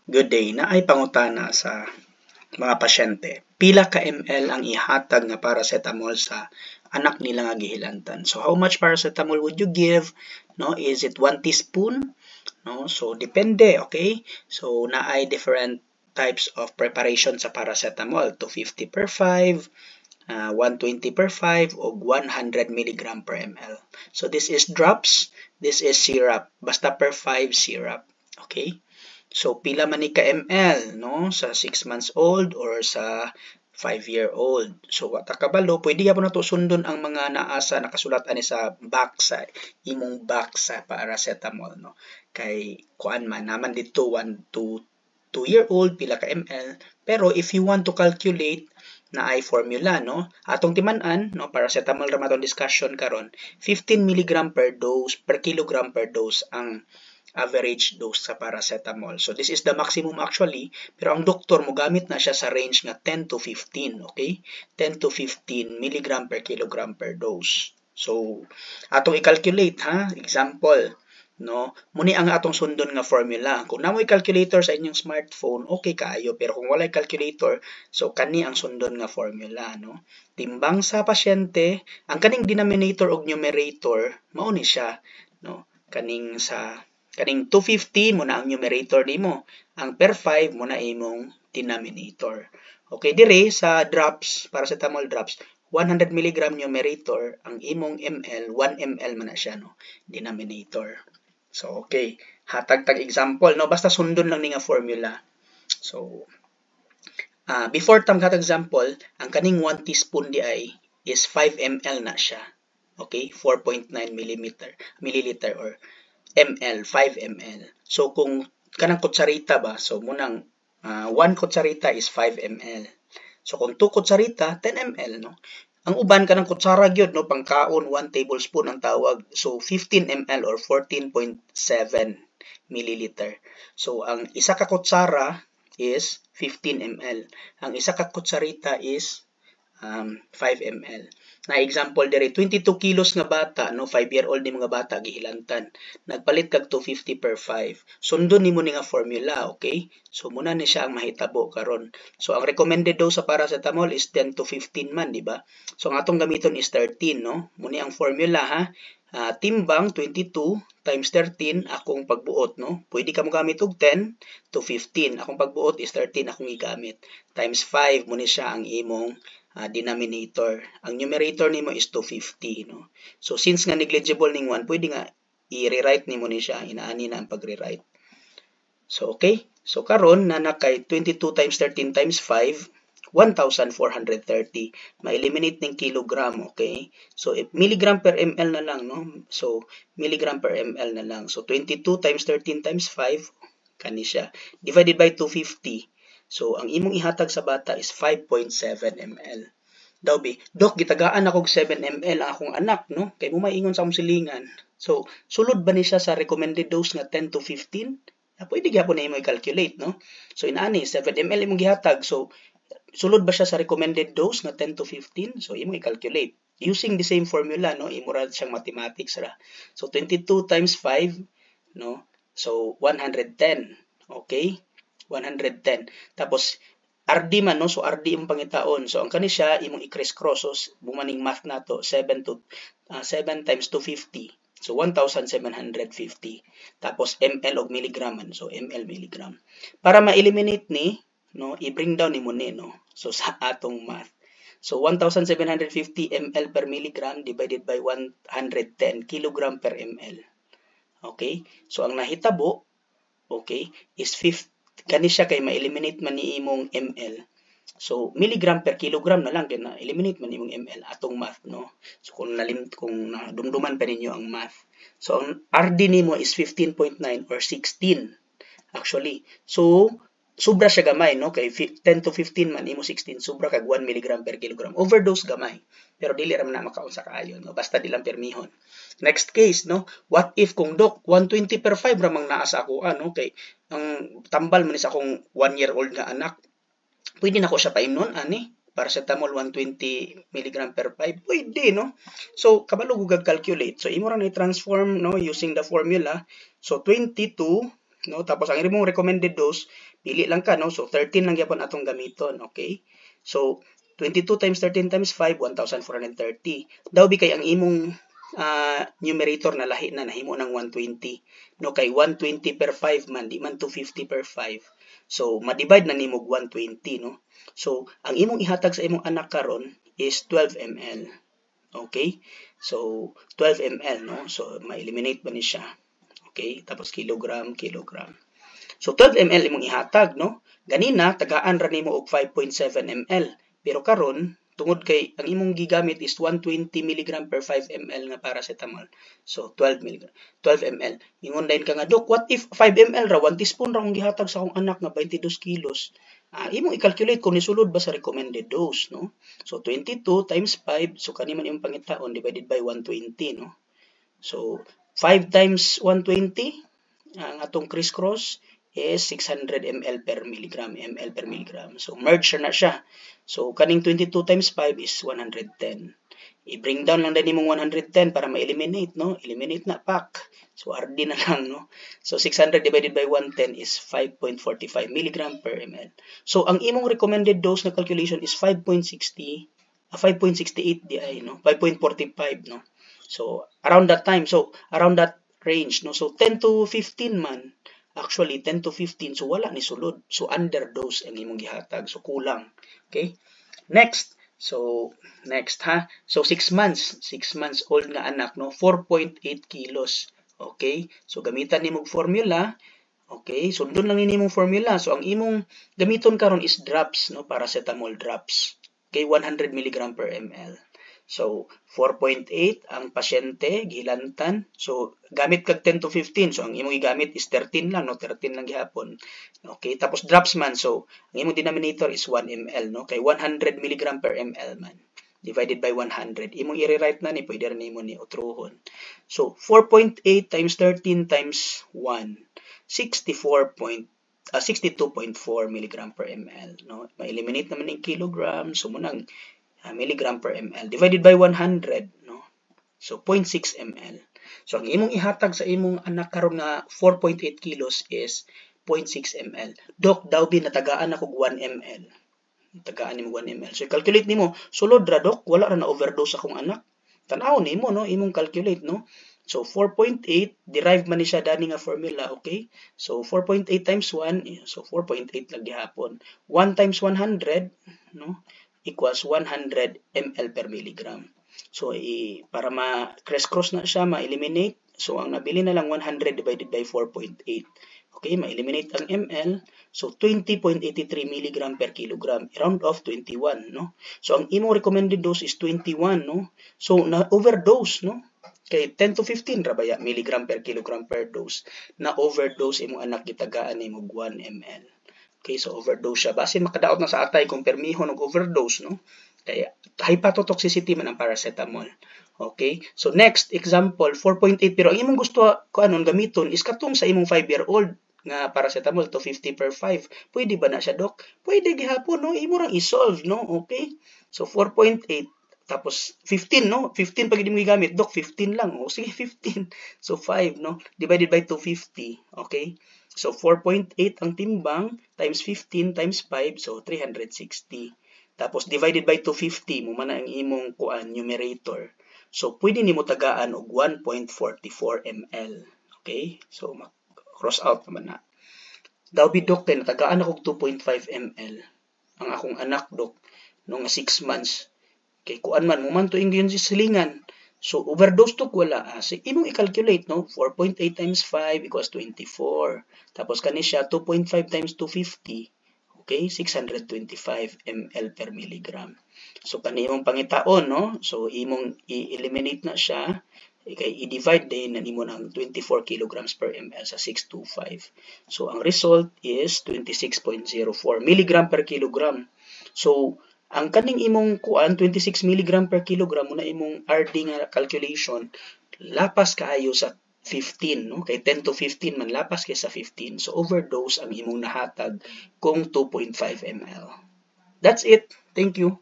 Good day. Naay pangutana sa mga pasyente. Pila ka ml ang ihatag nga paracetamol sa anak nila nga gihilantan? So how much paracetamol would you give? No, is it 1 teaspoon? No, so depende, okay? So naay different types of preparation sa paracetamol, 250 per 5, 120 per 5 o 100 mg per ml. So this is drops, this is syrup. Basta per 5 syrup, okay? So pila man ni ka ml, no, sa 6 months old or sa 5-year-old. So wata kabalo, pwede gyapon nato sundon ang mga naasa nakasulat ani sa box sa imong box sa paracetamol, no. Kay kuan man naman dito 1 to 2-year-old pila ka ml, pero if you want to calculate na ay formula, no, atong timan-an, no, paracetamol ra matong discussion karon, 15 mg per dose per kilogram per dose ang average dose sa paracetamol. So this is the maximum actually, pero ang doktor mo gamit na siya sa range nga 10 to 15, okay? 10 to 15 mg per kilogram per dose. So atong i-calculate ha, example, no, muni ang atong sundon nga formula. Kung namoy calculator sa inyong smartphone, okay kaayo, pero kung walay calculator, so kani ang sundon nga formula, no. Timbang sa pasyente, ang kaning denominator ug numerator mao ni siya, no. Kaning 250 mo na ang numerator nimo, ang per 5 mo na imong denominator. Okay, dire sa drops, paracetamol drops, 100 mg numerator, ang imong ml, 1 ml man na siya, no, denominator. So okay, hatag tag example, no, basta sundon lang ni nga formula. So before tam hatag example, ang kaning 1 teaspoon di ay is 5 ml na siya. Okay, 4.9 milliliter or ml, 5 ml. So kung kanang kutsarita ba, so munang 1 kutsarita is 5 ml. So kung 2 kutsarita, 10 ml, no. Ang uban kanang kutsara gyud, no, pangkaon 1 tablespoon ang tawag. So 15 ml or 14.7 milliliter. So ang isa ka kutsara is 15 ml. Ang isa ka kutsarita is 5 ml. Na example dire 22 kilos nga bata, no, 5-year-old ni mga bata gihilantan. Nagpalit kag 250 per 5. Sundon nimo ni nga formula, okay? So muna ni siya ang mahitabo karon. So ang recommended dose sa paracetamol is 10 to 15 man, di ba? So ang atong gamiton is 13, no. Muna ang formula ha. Timbang 22 times 13 akong pagbuot, no. Pwede ka mo gamit og 10 to 15. Akong pagbuot is 13 akong gigamit. Times 5 muna siya ang imong denominator. Ang numerator nimo is 250, no. So since nga negligible ning 1, pwede nga i-rewrite nimo ni siya, inaani na ang pag-rewrite. So okay. So karon na kay 22 times 13 times 5, 1,430. Ma-eliminate ning kilogram, okay? So milligram per ml na lang, no. So milligram per ml na lang. So 22 times 13 times 5 kani siya divided by 250. So, ang imong ihatag sa bata is 5.7 ml. Daw bi, Dok, gitagaan ako 7 ml ang akong anak, no? Kay mo maingon sa akong silingan. So, sulod ba ni siya sa recommended dose nga 10 to 15? Pwede gyapon na imo i-calculate, no? So, inaani, 7 ml imong gihatag. So, sulod ba siya sa recommended dose nga 10 to 15? So, imo i-calculate. Using the same formula, no? Imo ra siyang mathematics ra. So, 22 times 5, no? So, 110. Okay? 110. Tapos RD man, no, so RD yung pangitaon. So ang kani siya imong i-criss-cross, so bumaning math nato 7 times 250. So 1,750. Tapos ml og milligram man, so ml milligram. Para ma-eliminate ni, no, i-bring down ni mo ni, no. So sa atong math. So 1,750 ml per milligram divided by 110 kilogram per ml. Okay? So ang nahitabo, okay, is 50. Kani siya kay ma-eliminate man ni imong ml. So milligram per kilogram na lang din na eliminate man imong ml atong math, no. So kung nadumduman pa ninyo ang math. So ang RD nimo is 15.9 or 16 actually. So sobra siya gamay, no, kay 10 to 15 man imo 16, sobra kag 1 mg per kilogram. Overdose gamay. Pero dili ra man na makaon sa kaayo, no, basta di lang permihon. Next case, no, what if kung Dok 120 per 5 ra mang naa sa ako, no, kay ang tambal man sa akong 1-year-old nga anak, pwede na ko siya paimnon ani, paracetamol 120 mg per 5, pwede, no? So, kabalo gugag calculate. So, imo ra na i-transform, no, using the formula. So, 22, no, tapos ang imong recommended dose, pili lang ka, no? So, 13 lang gyapon atong gamiton, okay? So, 22 times 13 times 5, 1,430. Daw kay ang imong numerator na lahi na nahimo ng 120. No, kay 120 per 5 man, di man 250 per 5. So, ma-divide na nimo 120, no? So, ang imong ihatag sa imong anak karon is 12 ml. Okay? So, 12 ml, no? So, ma-eliminate ba ni siya? Okay? Tapos kilogram, kilogram. So, 12 ml imong ihatag, no? Ganina, tagaan ra nimo og 5.7 ml. Pero karon, tungod kay ang imong gigamit is 120 mg per 5 ml nga paracetamol. So, 12 ml. Ingon dayon ka nga, Dok, what if 5 ml ra, 1 teaspoon ra akong gihatag sa akong anak nga 22 kilos? Imong i-calculate kung nisulod ba sa recommended dose, no? So, 22 times 5, so kani man imong pangitaon, divided by 120, no? So, 5 times 120, ang atong crisscross is 600 ml per milligram, ml per milligram. So, merge na siya. So, kaning 22 times 5 is 110. I-bring down lang din mong 110 para ma-eliminate, no? Eliminate na, pack. So, RD na lang, no? So, 600 divided by 110 is 5.45 milligram per ml. So, ang imong recommended dose na calculation is 5.68 di ay, no? 5.45, no? So, around that time, so, around that range, no? So, 10 to 15 man, actually 10 to 15, so wala ni sulod. So, underdose ang imong gihatag. So, kulang. Okay? Next. So, next, ha? So, 6 months. 6 months old nga anak, no? 4.8 kilos. Okay? So, gamitan ni mong formula. Okay? Sundon lang ni mong formula. So, ang imong gamiton karon is drops, no? Paracetamol drops. Okay? 100 mg per ml. So, 4.8 ang pasyente, gilantan. So, gamit kag 10 to 15. So, ang imong igamit is 13 lang, no? 13 lang gihapon. Okay, tapos drops man. So, ang imong denominator is 1 ml, no? Kay 100 mg per ml man. Divided by 100. Imong i-rewrite na ni, pwede rin imo ni utruhon. So, 4.8 times 13 times 1, 62.4 mg per ml, no? Ma-eliminate naman ng kilogram. So, munang milligram per ml divided by 100, no? So 0.6 ml. So ang imong ihatag sa imong anak karon nga 4.8 kilos is 0.6 ml. Dok, daw natagaan ako 1 ml. Tagaan nimo 1 ml. So calculate nimo, sulod ra dok, wala ra na overdose akong anak. Tan-aw nimo, no, imong calculate, no? So 4.8 derive man ni siya dani nga formula, okay? So 4.8 times 1, so 4.8 lang gihapon. 1 times 100, no? Equals 100 ml per milligram. So, para ma-cross na siya, ma-eliminate. So, ang nabili na lang 100 divided by 4.8. Okay, ma-eliminate ang ml. So, 20.83 mg per kilogram. Round off 21, no? So, ang imong recommended dose is 21, no? So, na-overdose, no? Kay 10 to 15 rabaya milligram per kilogram per dose. Na-overdose imong anak gitagaan imong 1 ml. Okay, so overdose siya. Basin makadaot na sa atay kung permihon og overdose, no? Kaya hepatotoxicity man ang paracetamol. Okay? So next example 4.8 pero ang imong gusto ko anon gamiton is katong sa imong 5-year-old nga paracetamol 250 per 5. Pwede ba na siya, Dok? Pwede gihapon, no? Imo rang i-solve, no? Okay? So 4.8 tapos 15, no? 15 pag hindi mo gigamit, Dok, 15 lang. O sige, 15. So 5, no? Divided by 250. Okay? So 4.8 ang timbang times 15 times 5, so 360. Tapos divided by 250 mo man ang imong kuan numerator. So pwede nimo tagaan og 1.44 ml. Okay? So cross out naman na. Daw bidok kay natagaan ako 2.5 ml ang akong anak, Dok, no nga 6 months. Kay kuan man mo man to ingon si silingan. So, overdose to wala. So, imong i-calculate, no? 4.8 times 5 equals 24. Tapos, kani siya, 2.5 times 250. Okay? 625 ml per milligram. So, kani imong pangitaon, no? So, imong i-eliminate na siya. Kay i-divide din na nimo ng 24 kilograms per ml sa 625. So, ang result is 26.04 milligram per kilogram. So, ang kaning imong kuan 26 mg per kilogram muna imong RD nga calculation lapas kaayo sa 15, no? Kay 10 to 15 man lapas kay sa 15. So overdose ang imong nahatag kung 2.5 ml. That's it. Thank you.